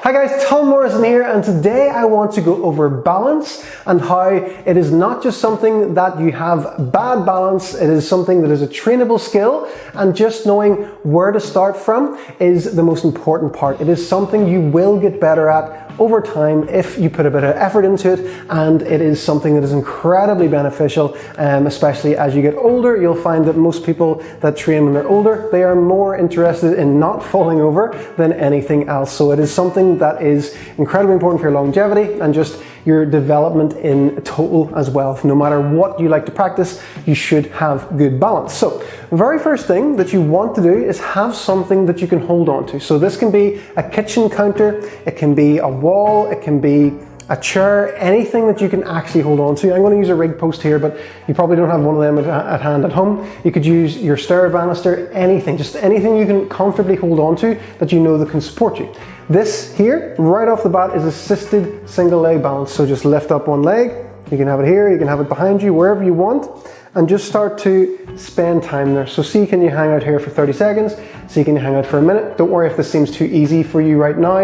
Hi guys, Tom Morrison here, and today I want to go over balance and how it is not just something that you have bad balance, it is something that is a trainable skill, and just knowing where to start from is the most important part. It is something you will get better at over time if you put a bit of effort into it, and it is something that is incredibly beneficial, especially as you get older. You'll find that most people that train when they're older, they are more interested in not falling over than anything else. So it is something that is incredibly important for your longevity and just your development in total as well. No matter what you like to practice, you should have good balance. So the very first thing that you want to do is have something that you can hold on to. So this can be a kitchen counter, it can be a wall, it can be a chair, anything that you can actually hold on to. I'm going to use a rig post here, but you probably don't have one of them at hand at home. You could use your stair banister, anything, just anything you can comfortably hold on to that you know that can support you. This here, right off the bat, is assisted single leg balance. So just lift up one leg, you can have it here, you can have it behind you, wherever you want, and just start to spend time there. So see, can you hang out here for 30 seconds? See, can you hang out for a minute? Don't worry if this seems too easy for you right now.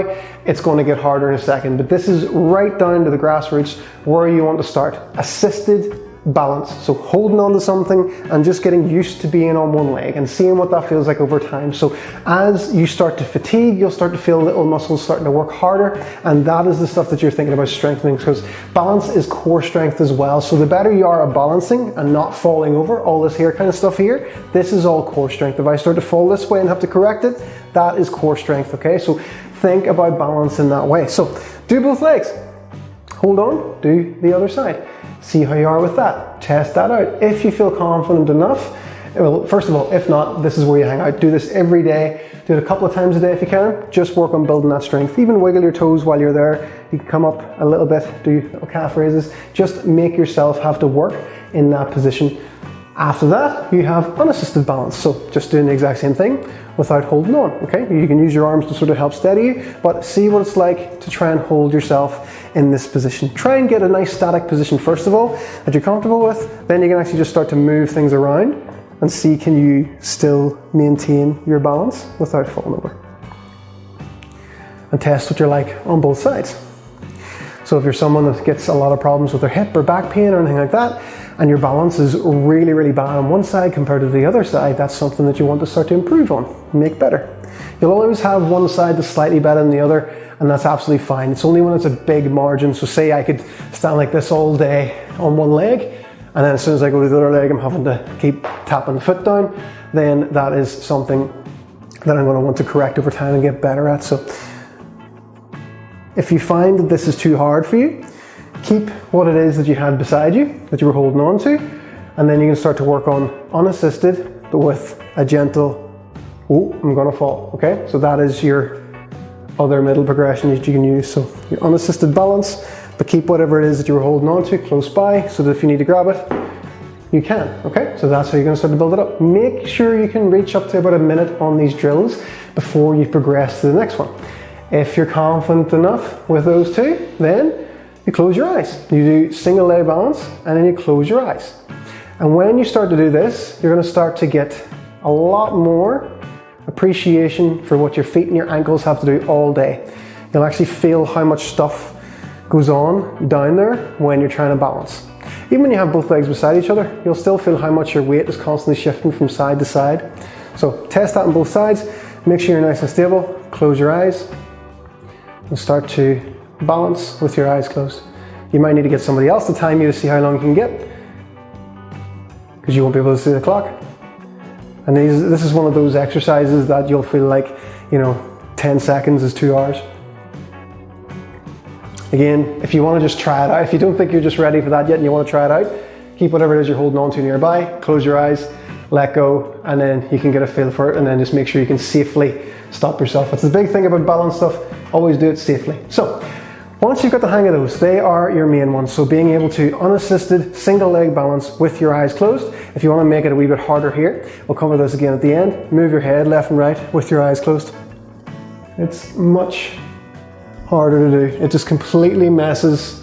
It's going to get harder in a second, but this is right down to the grassroots where you want to start. Assisted balance. So holding on to something and just getting used to being on one leg and seeing what that feels like over time. So as you start to fatigue, you'll start to feel little muscles starting to work harder, and that is the stuff that you're thinking about strengthening, because balance is core strength as well. So the better you are at balancing and not falling over, all this here kind of stuff here, this is all core strength. If I start to fall this way and have to correct it, that is core strength, okay? So think about balance in that way. So do both legs. Hold on, do the other side. See how you are with that. Test that out. If you feel confident enough, well, first of all, if not, this is where you hang out. Do this every day. Do it a couple of times a day if you can. Just work on building that strength. Even wiggle your toes while you're there. You can come up a little bit, do little calf raises. Just make yourself have to work in that position. After that, you have unassisted balance. So just doing the exact same thing without holding on, okay? You can use your arms to sort of help steady you, but see what it's like to try and hold yourself in this position. Try and get a nice static position first of all that you're comfortable with. Then you can actually just start to move things around and see, can you still maintain your balance without falling over? And test what you're like on both sides. So if you're someone that gets a lot of problems with their hip or back pain or anything like that, and your balance is really, really bad on one side compared to the other side, that's something that you want to start to improve on, make better. You'll always have one side that's slightly better than the other, and that's absolutely fine. It's only when it's a big margin. So say I could stand like this all day on one leg, and then as soon as I go to the other leg, I'm having to keep tapping the foot down, then that is something that I'm going to want to correct over time and get better at. So if you find that this is too hard for you, keep what it is that you had beside you, that you were holding on to, and then you can start to work on unassisted, but with a gentle, oh, I'm gonna fall, okay? So that is your other middle progression that you can use. So your unassisted balance, but keep whatever it is that you were holding on to close by, so that if you need to grab it, you can, okay? So that's how you're gonna start to build it up. Make sure you can reach up to about a minute on these drills before you progress to the next one. If you're confident enough with those two, then you close your eyes. You do single leg balance, and then you close your eyes. And when you start to do this, you're gonna start to get a lot more appreciation for what your feet and your ankles have to do all day. You'll actually feel how much stuff goes on down there when you're trying to balance. Even when you have both legs beside each other, you'll still feel how much your weight is constantly shifting from side to side. So test that on both sides. Make sure you're nice and stable. Close your eyes and start to balance with your eyes closed. You might need to get somebody else to time you to see how long you can get, because you won't be able to see the clock. And this is one of those exercises that you'll feel like, 10 seconds is 2 hours. Again, if you want to just try it out, if you don't think you're just ready for that yet and you want to try it out, keep whatever it is you're holding on to nearby, close your eyes, let go, and then you can get a feel for it, and then just make sure you can safely stop yourself. That's the big thing about balance stuff, always do it safely. So once you've got the hang of those, they are your main ones. So being able to unassisted single leg balance with your eyes closed. If you want to make it a wee bit harder here, we'll cover this again at the end. Move your head left and right with your eyes closed. It's much harder to do. It just completely messes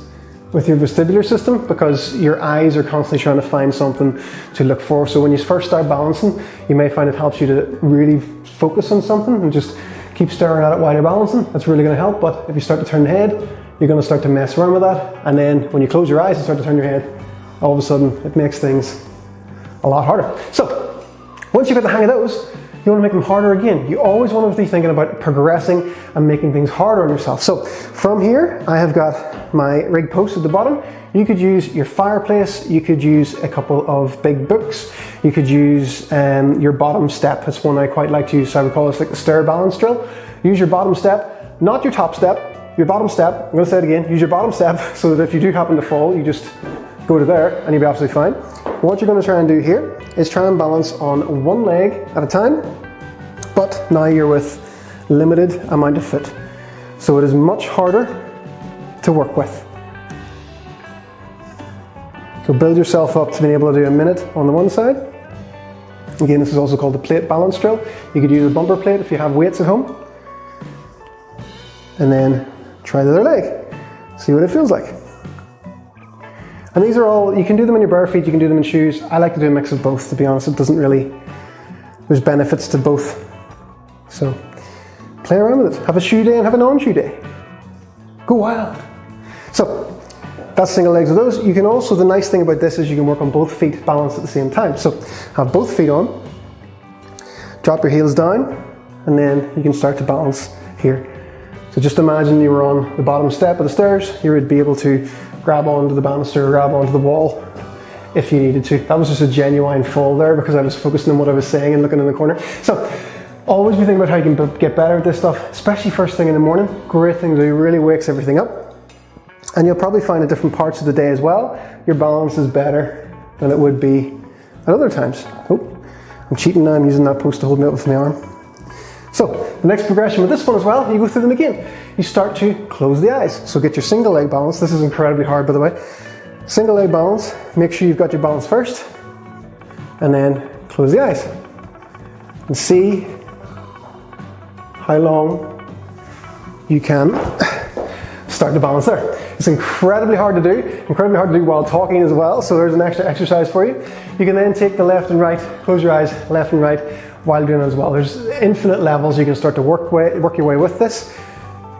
with your vestibular system because your eyes are constantly trying to find something to look for. So when you first start balancing, you may find it helps you to really focus on something and just keep staring at it while you're balancing. That's really going to help. But if you start to turn the head, you're going to start to mess around with that. And then when you close your eyes and start to turn your head, all of a sudden it makes things a lot harder. So once you've got the hang of those, you want to make them harder again. You always want to be thinking about progressing and making things harder on yourself. So from here, I have got my rig post at the bottom. You could use your fireplace, you could use a couple of big books, you could use your bottom step. It's one I quite like to use, so I would call this like the stair balance drill. Use your bottom step, not your top step, your bottom step. I'm going to say it again, use your bottom step so that if you do happen to fall, you just go to there and you'll be absolutely fine. What you're going to try and do here is try and balance on one leg at a time, but now you're with limited amount of foot. So it is much harder to work with. So build yourself up to being able to do a minute on the one side. Again, this is also called the plate balance drill. You could use a bumper plate if you have weights at home. And then try the other leg. See what it feels like. And these are all, you can do them in your bare feet, you can do them in shoes. I like to do a mix of both, to be honest. It doesn't really, there's benefits to both. So play around with it. Have a shoe day and have a non-shoe day. Go wild. So that's single legs of those. You can also, the nice thing about this is you can work on both feet balanced at the same time. So have both feet on, drop your heels down, and then you can start to balance here. So just imagine you were on the bottom step of the stairs. You would be able to grab onto the banister, grab onto the wall if you needed to. That was just a genuine fall there because I was focusing on what I was saying and looking in the corner. So always be thinking about how you can get better at this stuff, especially first thing in the morning. Great thing to do, really wakes everything up. And you'll probably find at different parts of the day as well, your balance is better than it would be at other times. Oh, I'm cheating now, I'm using that post to hold me up with my arm. So the next progression with this one as well, you go through them again. You start to close the eyes. So get your single leg balance. This is incredibly hard, by the way. Single leg balance, make sure you've got your balance first, and then close the eyes. And see how long you can start to balance there. It's incredibly hard to do while talking as well, so there's an extra exercise for you. You can then take the left and right, close your eyes, left and right, while doing it as well. There's infinite levels you can start to work your way with this.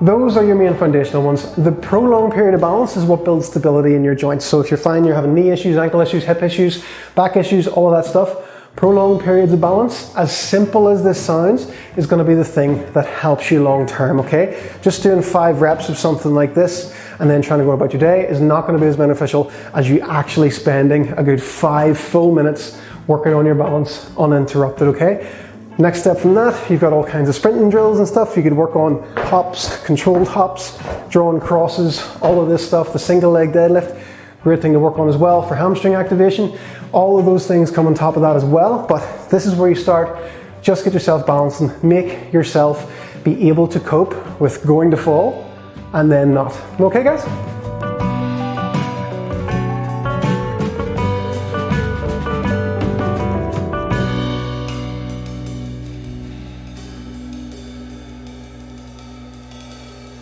Those are your main foundational ones. The prolonged period of balance is what builds stability in your joints. So if you're finding you're having knee issues, ankle issues, hip issues, back issues, all of that stuff, prolonged periods of balance, as simple as this sounds, is going to be the thing that helps you long term, okay? Just doing 5 reps of something like this and then trying to go about your day is not going to be as beneficial as you actually spending a good 5 full minutes working on your balance uninterrupted, okay? Next step from that, you've got all kinds of sprinting drills and stuff. You could work on hops, controlled hops, drawing crosses, all of this stuff, the single leg deadlift. Great thing to work on as well for hamstring activation. All of those things come on top of that as well, but this is where you start. Just get yourself balanced and make yourself be able to cope with going to fall and then not. Okay, guys?